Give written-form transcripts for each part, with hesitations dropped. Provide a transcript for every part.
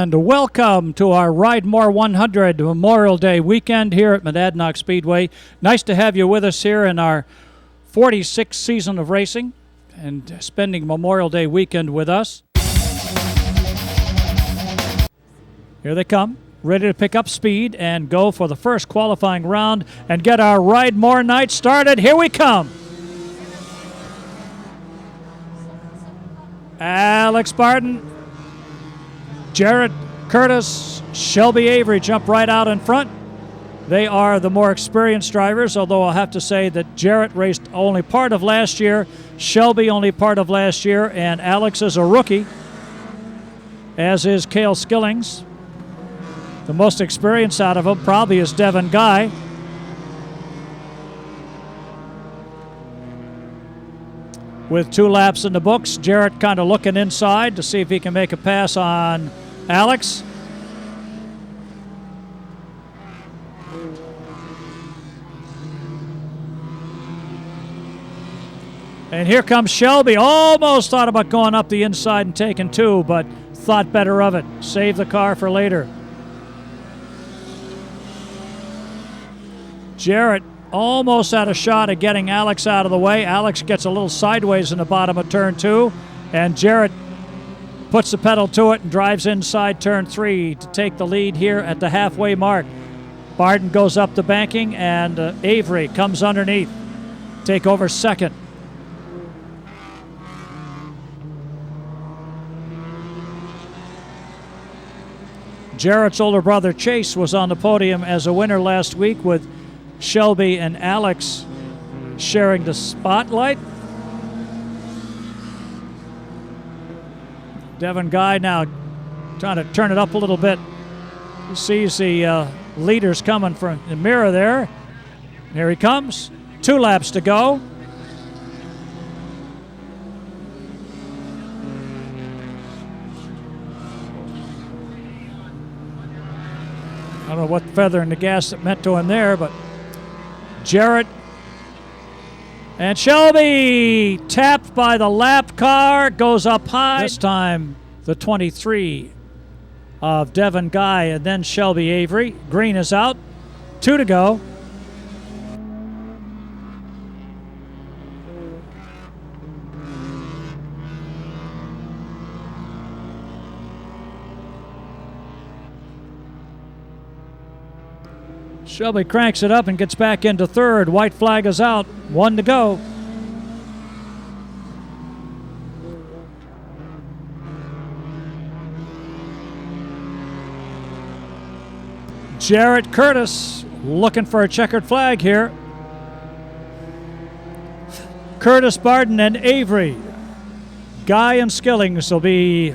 And welcome to our Rydemore 100 Memorial Day weekend here at Monadnock Speedway. Nice to have you with us here in our 46th season of racing and spending Memorial Day weekend with us. Here they come, ready to pick up speed and go for the first qualifying round and get our Rydemore night started. Here we come. Alex Barton, Jarrett Curtis, Shelby Avery jump right out in front. They are the more experienced drivers, although I'll have to say that Jarrett raced only part of last year, Shelby only part of last year, and Alex is a rookie, as is Cale Skillings. The most experienced out of them probably is Devin Guy. With 2 laps in the books, Jarrett kind of looking inside to see if he can make a pass on Alex. And here comes Shelby. Almost thought about going up the inside and taking 2, but thought better of it. Save the car for later. Jarrett almost had a shot at getting Alex out of the way. Alex gets a little sideways in the bottom of turn 2, and Jarrett puts the pedal to it and drives inside turn 3 to take the lead here at the halfway mark. Barton goes up the banking, and Avery comes underneath, take over second. Jarrett's older brother Chase was on the podium as a winner last week with Shelby and Alex sharing the spotlight. Devin Guy now trying to turn it up a little bit. He sees the leaders coming from the mirror there. Here he comes. 2 laps to go. I don't know what feather in the gas that meant to him there, but Jarrett and Shelby tapped by the lap car, goes up high. This time the 23 of Devin Guy and then Shelby Avery. Green is out, 2 to go. Shelby cranks it up and gets back into third. White flag is out. 1 to go. Jarrett Curtis looking for a checkered flag here. Curtis, Barton, and Avery. Guy and Skillings will be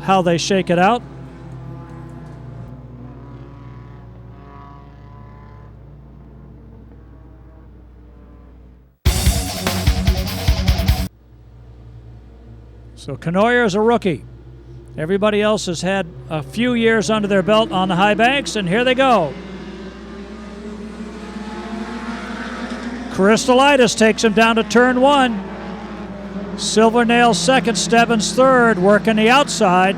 how they shake it out. So Canoyer is a rookie. Everybody else has had a few years under their belt on the high banks, and here they go. Crystallitis takes him down to turn 1. Silvernail second, Stebbins third, working the outside.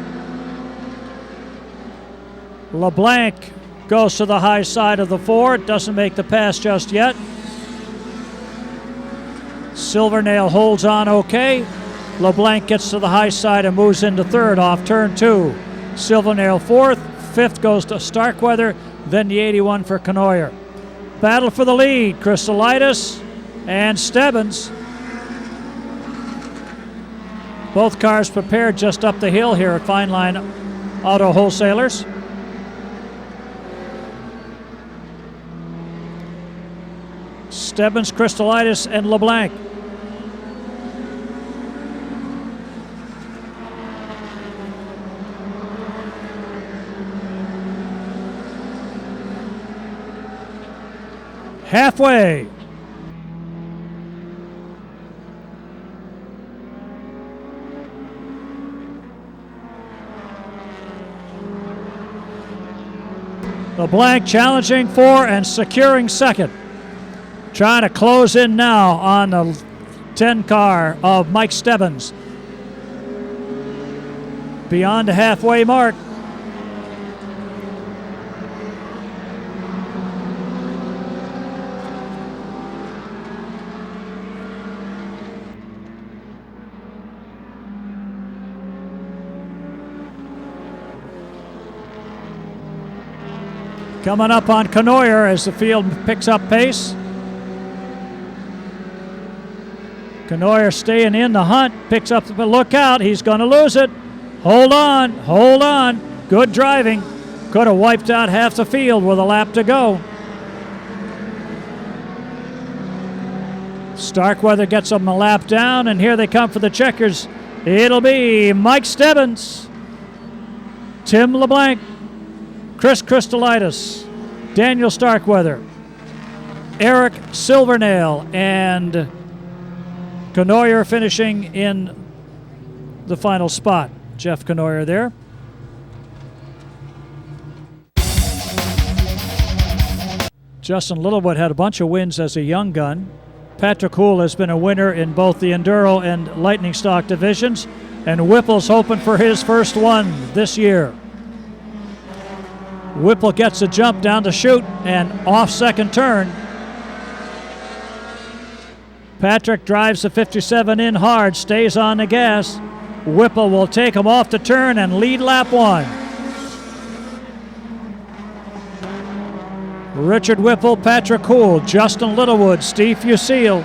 LeBlanc goes to the high side of the 4, doesn't make the pass just yet. Silvernail holds on okay. LeBlanc gets to the high side and moves into third off turn 2. Silvernail fourth, 5th goes to Starkweather, then the 81 for Canoyer. Battle for the lead, Crystallitis and Stebbins. Both cars prepared just up the hill here at Fine Line Auto Wholesalers. Stebbins, Crystallitis, and LeBlanc. Halfway. LeBlanc challenging for and securing second. Trying to close in now on the 10 car of Mike Stebbins. Beyond the halfway mark. Coming up on Canoyer as the field picks up pace. Canoyer staying in the hunt, picks up the look out. He's going to lose it. Hold on. Good driving. Could have wiped out half the field with a lap to go. Starkweather gets them a lap down, and here they come for the checkers. It'll be Mike Stebbins, Tim LeBlanc, Chris Christolitis, Daniel Starkweather, Eric Silvernail, and Canoyer finishing in the final spot. Jeff Canoyer there. Justin Littlewood had a bunch of wins as a young gun. Patrick Houle has been a winner in both the Enduro and Lightning Stock divisions, and Whipple's hoping for his first one this year. Whipple gets a jump down the chute and off second turn. Patrick drives the 57 in hard, stays on the gas. Whipple will take him off the turn and lead lap one. Richard Whipple, Patrick Houle, Justin Littlewood, Steve Fusil.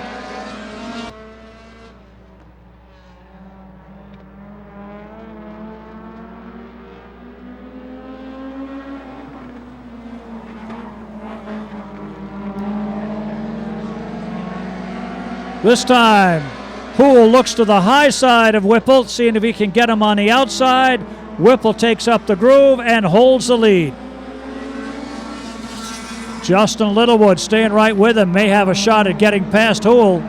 This time, Houle looks to the high side of Whipple, seeing if he can get him on the outside. Whipple takes up the groove and holds the lead. Justin Littlewood staying right with him, may have a shot at getting past Houle.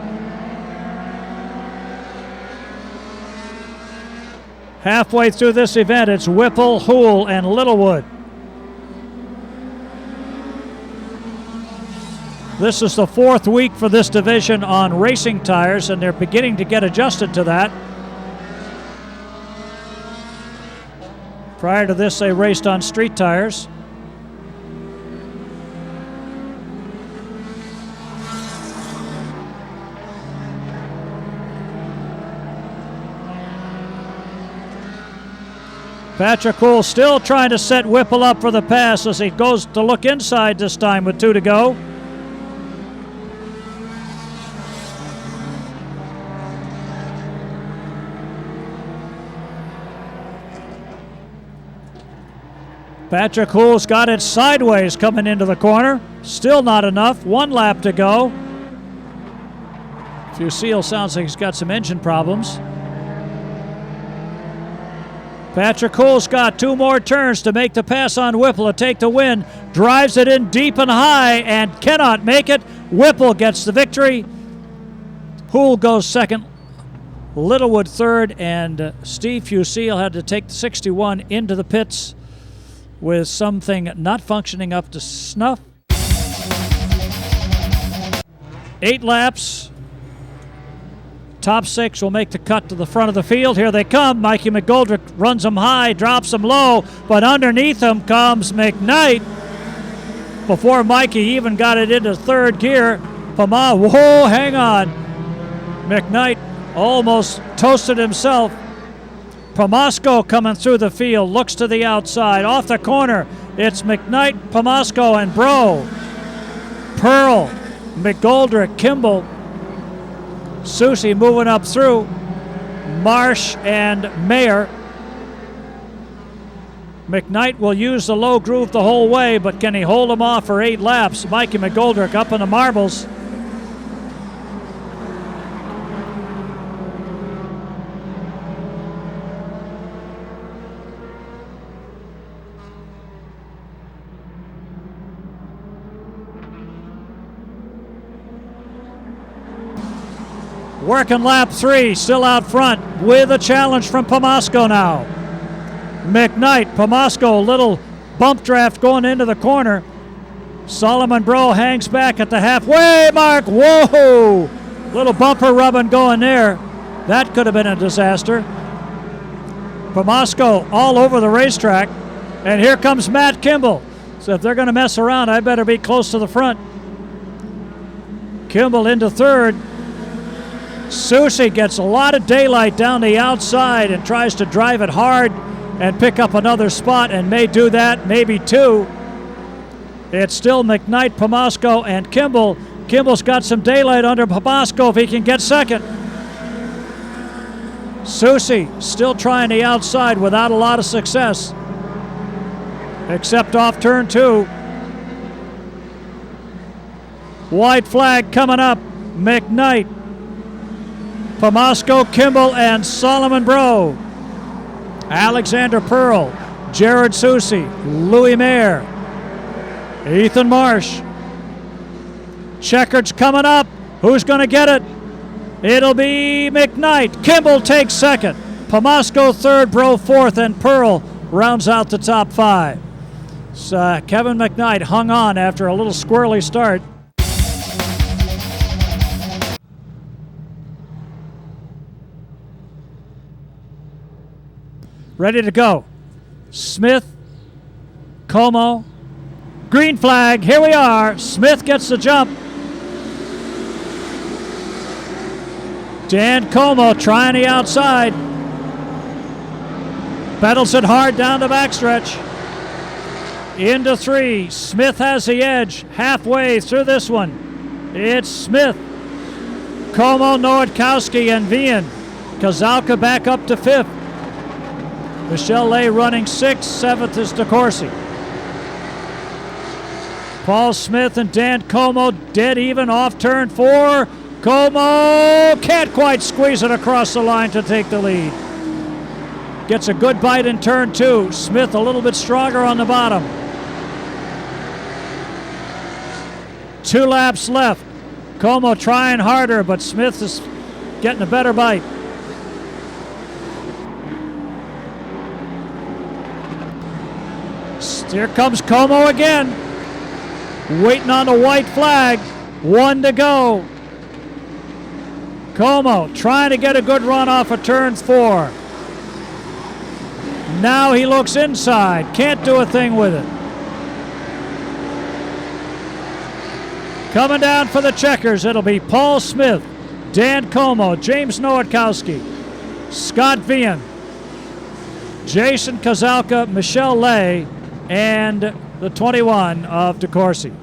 Halfway through this event, it's Whipple, Houle, and Littlewood. This is the fourth week for this division on racing tires, and they're beginning to get adjusted to that. Prior to this, they raced on street tires. Patrick Houle still trying to set Whipple up for the pass as he goes to look inside this time with 2 to go. Patrick Houle's got it sideways coming into the corner. Still not enough. 1 lap to go. Fusil sounds like he's got some engine problems. Patrick Houle's got 2 more turns to make the pass on Whipple to take the win. Drives it in deep and high and cannot make it. Whipple gets the victory. Houle goes second. Littlewood third, and Steve Fusil had to take the 61 into the pits with something not functioning up to snuff. 8 laps. Top 6 will make the cut to the front of the field. Here they come. Mikey McGoldrick runs them high, drops them low, but underneath them comes McKnight. Before Mikey even got it into third gear, whoa, hang on. McKnight almost toasted himself. Pomasco coming through the field, looks to the outside, off the corner. It's McKnight, Pomasco, and Bro. Pearl, McGoldrick, Kimball, Susie moving up through, Marsh and Mayer. McKnight will use the low groove the whole way, but can he hold him off for 8 laps? Mikey McGoldrick up in the marbles. Working lap 3, still out front with a challenge from Pomasco now. McKnight, Pomasco, little bump draft going into the corner. Solomon Bro hangs back at the halfway mark. Whoa! Little bumper rubbing going there. That could have been a disaster. Pomasco all over the racetrack. And here comes Matt Kimball. So if they're going to mess around, I better be close to the front. Kimball into third. Susie gets a lot of daylight down the outside and tries to drive it hard and pick up another spot, and may do that, maybe 2. It's still McKnight, Pomasco, and Kimball. Kimball's got some daylight under Pomasco if he can get second. Susie still trying the outside without a lot of success, except off turn 2. White flag coming up. McKnight, Pomasco, Kimball, and Solomon Bro. Alexander Pearl, Jared Susie, Louis Mayer, Ethan Marsh. Checkered's coming up. Who's going to get it? It'll be McKnight. Kimball takes second. Pomasco third, Bro fourth, and Pearl rounds out the top 5. So, Kevin McKnight hung on after a little squirrely start. Ready to go. Smith, Como, green flag. Here we are. Smith gets the jump. Dan Como trying the outside. Battles it hard down the backstretch. Into 3. Smith has the edge. Halfway through this one. It's Smith, Como, Nowakowski, and Vian. Kozalka back up to 5th. Michelle Lay running 6th. 7th is DeCourcy. Paul Smith and Dan Como dead even off turn 4. Como can't quite squeeze it across the line to take the lead. Gets a good bite in turn 2. Smith a little bit stronger on the bottom. 2 laps left. Como trying harder, but Smith is getting a better bite. Here comes Como again. Waiting on the white flag. 1 to go. Como trying to get a good run off of turn 4. Now he looks inside. Can't do a thing with it. Coming down for the checkers, it'll be Paul Smith, Dan Como, James Nowakowski, Scott Vian, Jason Kozalka, Michelle Lay, and the 21 of DeCourcy.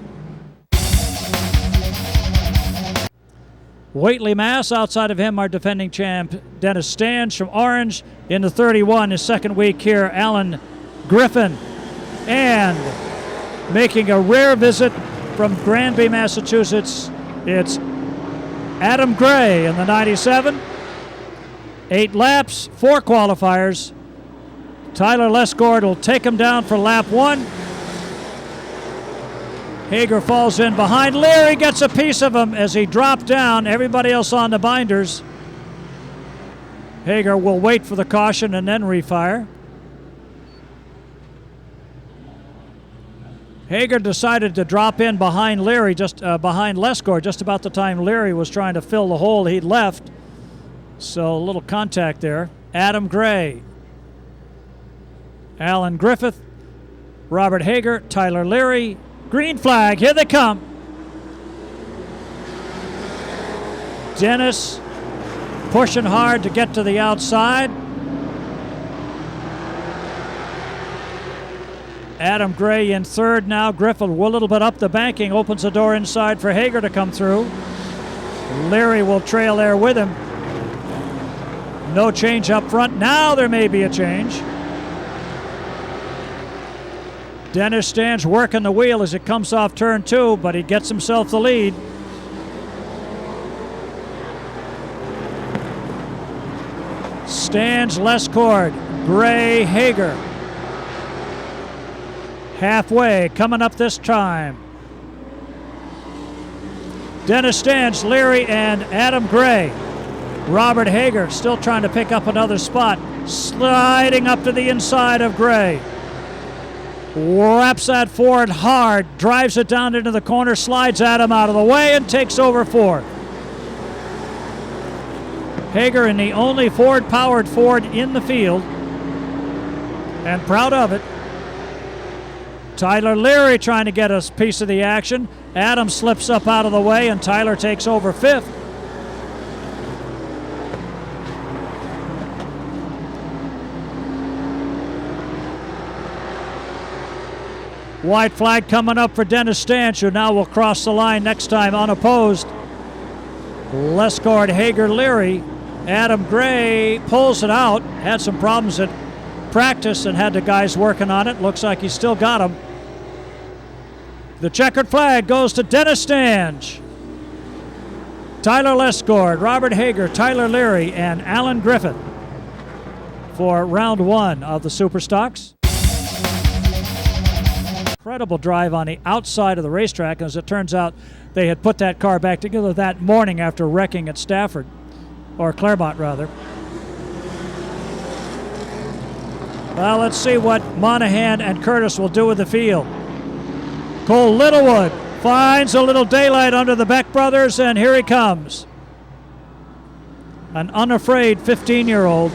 Whately, Mass. Outside of him, our defending champ, Dennis Stange from Orange. In the 31, his second week here, Alan Griffin. And making a rare visit from Granby, Massachusetts, it's Adam Gray in the 97. 8 laps, 4 qualifiers. Tyler Lesgord will take him down for lap 1. Hager falls in behind. Leary gets a piece of him as he dropped down. Everybody else on the binders. Hager will wait for the caution and then refire. Hager decided to drop in behind Leary, behind Lesgord, just about the time Leary was trying to fill the hole he'd left. So a little contact there. Adam Gray, Alan Griffith, Robert Hager, Tyler Leary. Green flag, here they come. Dennis pushing hard to get to the outside. Adam Gray in third now. Griffith a little bit up the banking, opens the door inside for Hager to come through. Leary will trail there with him. No change up front. Now there may be a change. Dennis Stange working the wheel as it comes off turn 2, but he gets himself the lead. Stange, Lesgord, Gray, Hager. Halfway, coming up this time. Dennis Stange, Leary, and Adam Gray. Robert Hager still trying to pick up another spot. Sliding up to the inside of Gray. Wraps that forward hard, drives it down into the corner, slides Adam out of the way, and takes over 4th. Hager in the only Ford-powered Ford in the field, and proud of it. Tyler Leary trying to get a piece of the action. Adam slips up out of the way, and Tyler takes over 5th. White flag coming up for Dennis Stanch, who now will cross the line next time unopposed. Lesgard, Hager, Leary. Adam Gray pulls it out. Had some problems at practice and had the guys working on it. Looks like he's still got them. The checkered flag goes to Dennis Stanch. Tyler Lesgard, Robert Hager, Tyler Leary, and Alan Griffith for round 1 of the Superstocks. Incredible drive on the outside of the racetrack. As it turns out, they had put that car back together that morning after wrecking at Stafford, or Claremont rather. Well, let's see what Monahan and Curtis will do with the field. Cole Littlewood finds a little daylight under the Beck brothers, and here he comes. An unafraid 15-year-old.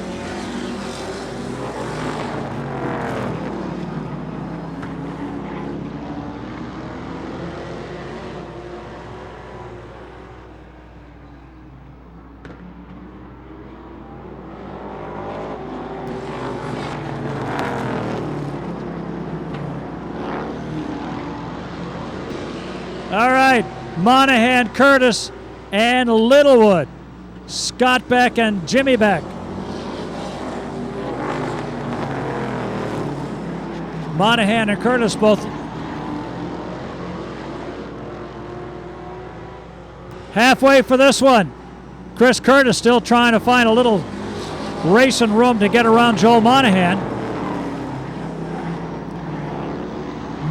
All right, Monahan, Curtis, and Littlewood. Scott Beck and Jimmy Beck. Monahan and Curtis both halfway for this one. Chris Curtis still trying to find a little racing room to get around Joel Monahan.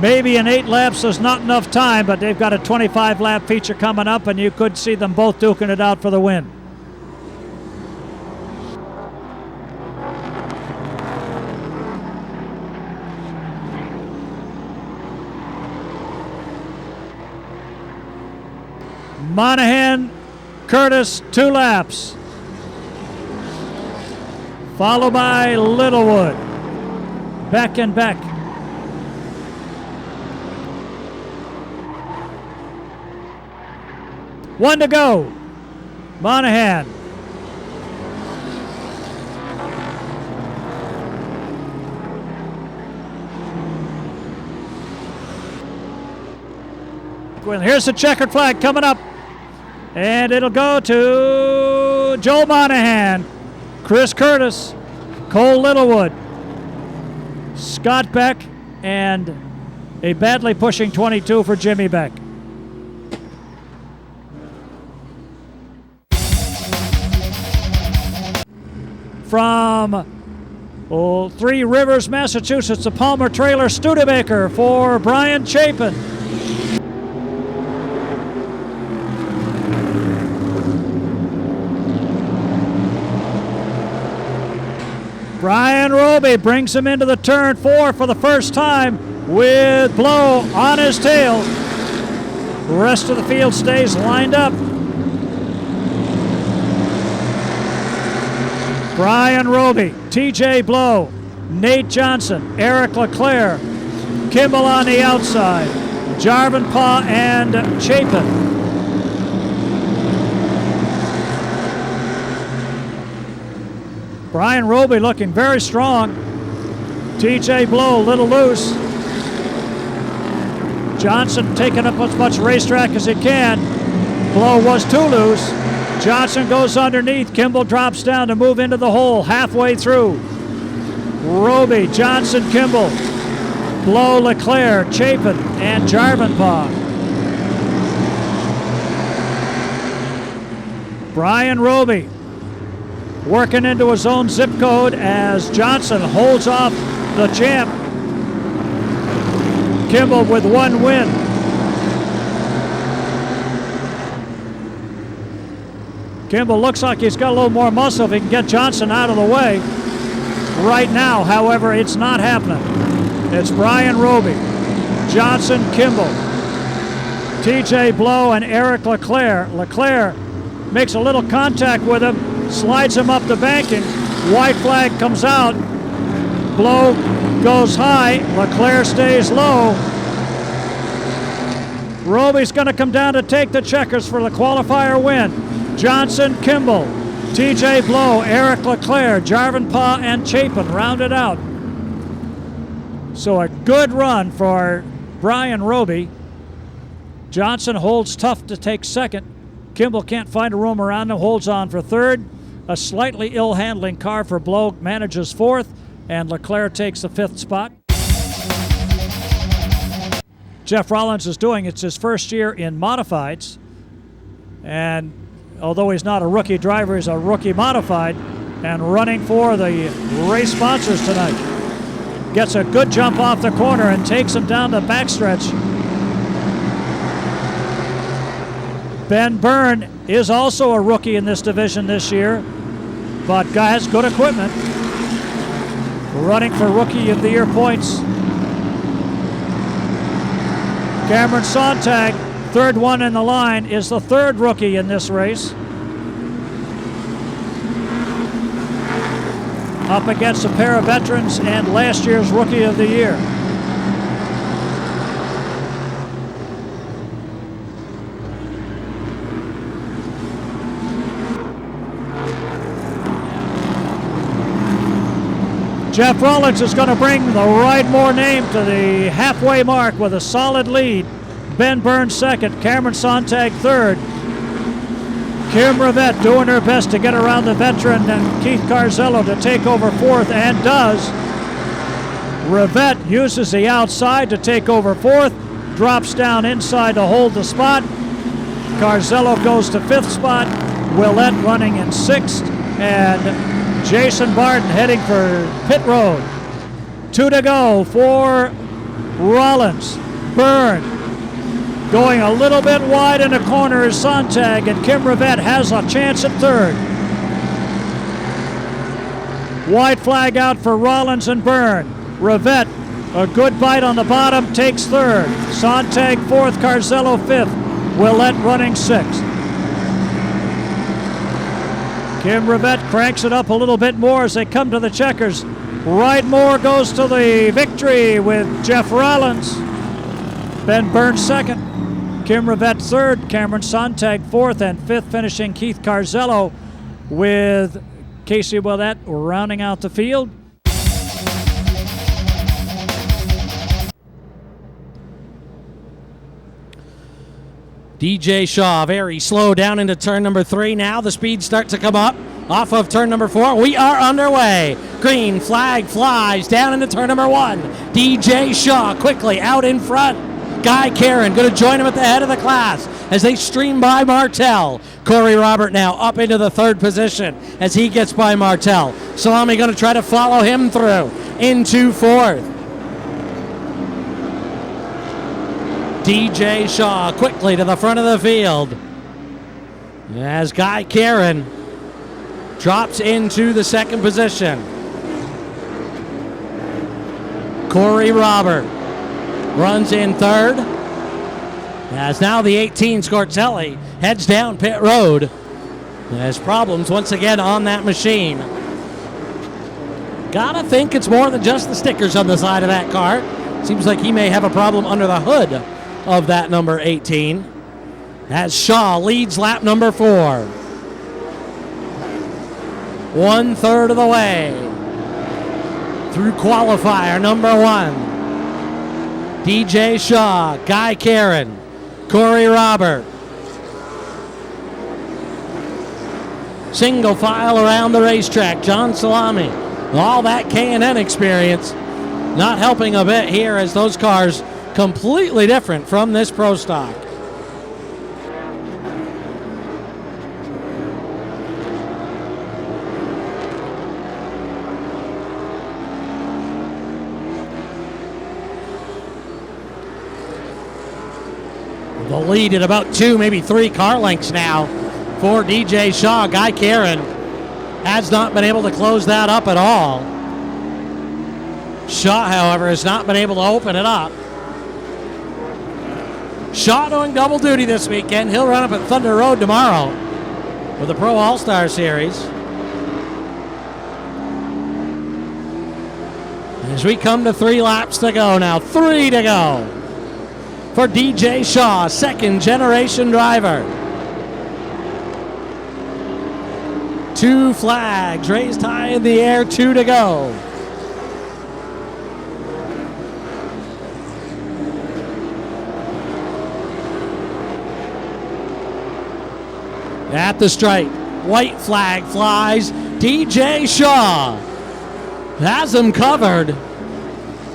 Maybe in 8 laps there's not enough time, but they've got a 25-lap feature coming up, and you could see them both duking it out for the win. Monahan, Curtis, 2 laps. Followed by Littlewood. Beck and Beck. One to go. Monahan. Well, here's the checkered flag coming up. And it'll go to Joel Monahan, Chris Curtis, Cole Littlewood, Scott Beck, and a badly pushing 22 for Jimmy Beck. From Three Rivers, Massachusetts, the Palmer Trailer Studebaker for Brian Chapin. Brian Roby brings him into the turn 4 for the first time with Blow on his tail. The rest of the field stays lined up. Brian Roby, TJ Blow, Nate Johnson, Eric LeClaire, Kimball on the outside, Jarvin Paw and Chapin. Brian Roby looking very strong. TJ Blow a little loose. Johnson taking up as much racetrack as he can. Blow was too loose. Johnson goes underneath. Kimball drops down to move into the hole halfway through. Roby, Johnson, Kimball, Blow, LeClaire, Chapin, and Jarvenpaugh. Brian Roby working into his own zip code as Johnson holds off the champ. Kimball with 1 win. Kimball looks like he's got a little more muscle if he can get Johnson out of the way. Right now, however, it's not happening. It's Brian Roby, Johnson, Kimball, TJ Blow, and Eric LeClaire. LeClaire makes a little contact with him, slides him up the banking. White flag comes out. Blow goes high. LeClaire stays low. Roby's going to come down to take the checkers for the qualifier win. Johnson, Kimball, TJ Blow, Eric LeClaire, Jarvenpaugh, and Chapin rounded out. So a good run for Brian Roby. Johnson holds tough to take second. Kimball can't find a room around him, holds on for third. A slightly ill-handling car for Blow manages fourth, and Leclerc takes the fifth spot. Jeff Rollins is doing it's his first year in modifieds, and although he's not a rookie driver, he's a rookie modified, and running for the race sponsors tonight. Gets a good jump off the corner and takes him down the backstretch. Ben Byrne is also a rookie in this division this year, but guy has good equipment. Running for Rookie of the Year points. Cameron Sontag, third one in the line, is the third rookie in this race. Up against a pair of veterans and last year's Rookie of the Year. Jeff Rollins is going to bring the Rydemore name to the halfway mark with a solid lead. Ben Burns second, Cameron Sontag third. Kim Rivette doing her best to get around the veteran and Keith Carzello to take over fourth, and does. Rivette uses the outside to take over fourth, drops down inside to hold the spot. Carzello goes to fifth spot, Willett running in sixth, and Jason Barton heading for pit road. 2 to go for Rollins. Byrne going a little bit wide in the corner is Sontag, and Kim Rivette has a chance at third. White flag out for Rollins and Byrne. Rivette, a good bite on the bottom, takes third. Sontag fourth, Carzello fifth. Willett running sixth. Kim Rivette cranks it up a little bit more as they come to the checkers. Rydemore goes to the victory with Jeff Rollins. Ben Burns second. Kim Rivette third. Cameron Sontag fourth, and fifth finishing Keith Carzello, with Casey Willett rounding out the field. DJ Shaw very slow down into turn number 3 now. The speeds start to come up off of turn number 4. We are underway. Green flag flies down into turn number 1. DJ Shaw quickly out in front. Guy Karen going to join him at the head of the class as they stream by Martel. Corey Robert now up into the third position as he gets by Martel. Salami going to try to follow him through into fourth. DJ Shaw quickly to the front of the field as Guy Karen drops into the second position. Corey Robert runs in third as now the 18 Scortelli heads down pit road. There's problems once again on that machine. Gotta think it's more than just the stickers on the side of that car. Seems like he may have a problem under the hood of that number 18, as Shaw leads lap number 4. 1/3 of the way through qualifier number 1. DJ Shaw, Guy Karen, Corey Robert. Single file around the racetrack. John Salami, all that K&N experience not helping a bit here as those cars completely different from this Pro Stock. The lead at about 2, maybe 3 car lengths now for DJ Shaw. Guy Karen has not been able to close that up at all. Shaw, however, has not been able to open it up. Shaw doing double duty this weekend. He'll run up at Thunder Road tomorrow for the Pro All-Star Series. As we come to 3 laps to go now. 3 to go for DJ Shaw, second generation driver. 2 flags raised high in the air, 2 to go. At the stripe, white flag flies. DJ Shaw has him covered.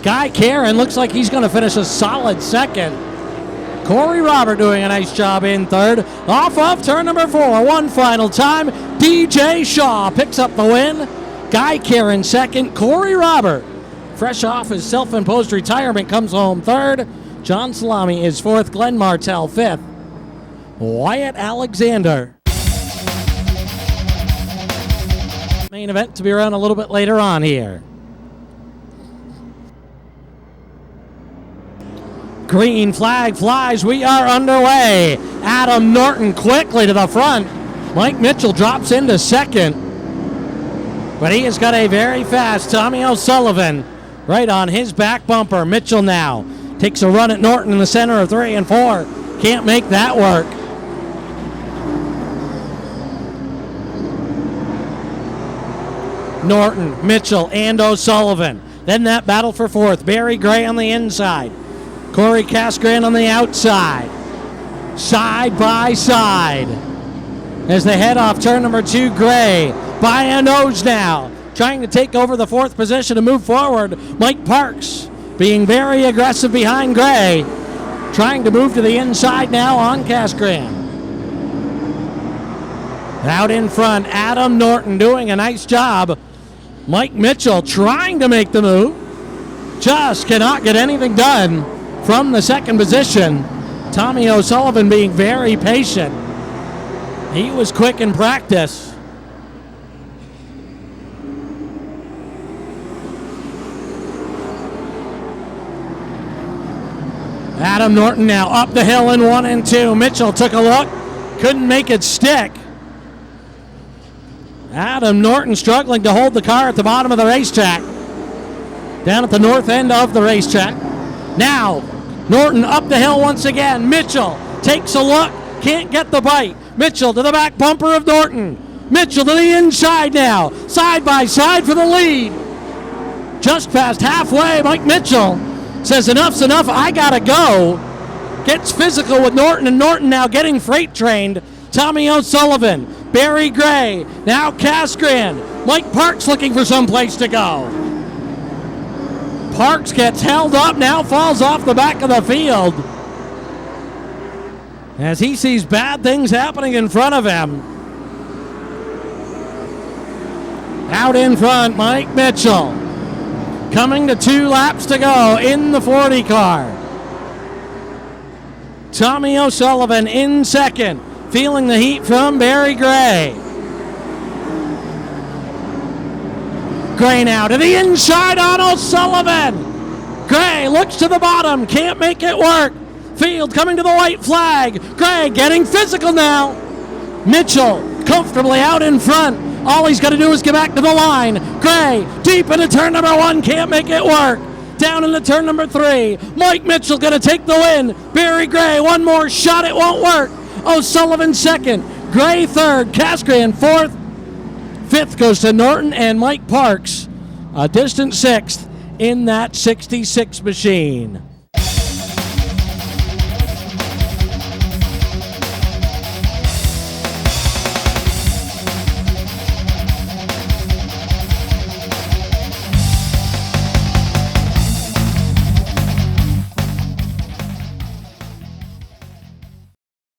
Guy Karen looks like he's going to finish a solid second. Corey Robert doing a nice job in third. Off of turn number 4, one final time. DJ Shaw picks up the win. Guy Karen second. Corey Robert, fresh off his self-imposed retirement, comes home third. John Salami is fourth. Glenn Martell fifth. Wyatt Alexander. Main event to be around a little bit later on here. Green flag flies. We are underway. Adam Norton quickly to the front. Mike Mitchell drops into second. But he has got a very fast Tommy O'Sullivan right on his back bumper. Mitchell now takes a run at Norton in the center of 3 and 4. Can't make that work. Norton, Mitchell, and O'Sullivan. Then that battle for fourth. Barry Gray on the inside. Corey Casgrain on the outside. Side by side. As they head off turn number 2, Gray by a nose now. Trying to take over the fourth position to move forward. Mike Parks being very aggressive behind Gray. Trying to move to the inside now on Casgrain. Out in front, Adam Norton doing a nice job. Mike Mitchell trying to make the move. Just cannot get anything done from the second position. Tommy O'Sullivan being very patient. He was quick in practice. Adam Norton now up the hill in 1 and 2. Mitchell took a look, couldn't make it stick. Adam Norton struggling to hold the car at the bottom of the racetrack. Down at the north end of the racetrack. Now, Norton up the hill once again. Mitchell takes a look, can't get the bite. Mitchell to the back bumper of Norton. Mitchell to the inside now. Side by side for the lead. Just past halfway, Mike Mitchell says enough's enough, I gotta go. Gets physical with Norton, and Norton now getting freight trained. Tommy O'Sullivan, Barry Gray, now Casgrain. Mike Parks looking for some place to go. Parks gets held up, now falls off the back of the field as he sees bad things happening in front of him. Out in front, Mike Mitchell. Coming to 2 laps to go in the 40 car. Tommy O'Sullivan in second, feeling the heat from Barry Gray. Gray now to the inside on O'Sullivan. Gray looks to the bottom, can't make it work. Field coming to the white flag. Gray getting physical now. Mitchell comfortably out in front. All he's got to do is get back to the line. Gray deep into turn number 1, can't make it work. Down into turn number 3. Mike Mitchell going to take the win. Barry Gray, one more shot, it won't work. O'Sullivan second. Gray third. Casgrain fourth. Fifth goes to Norton and Mike Parks. A distant sixth in that 66 machine.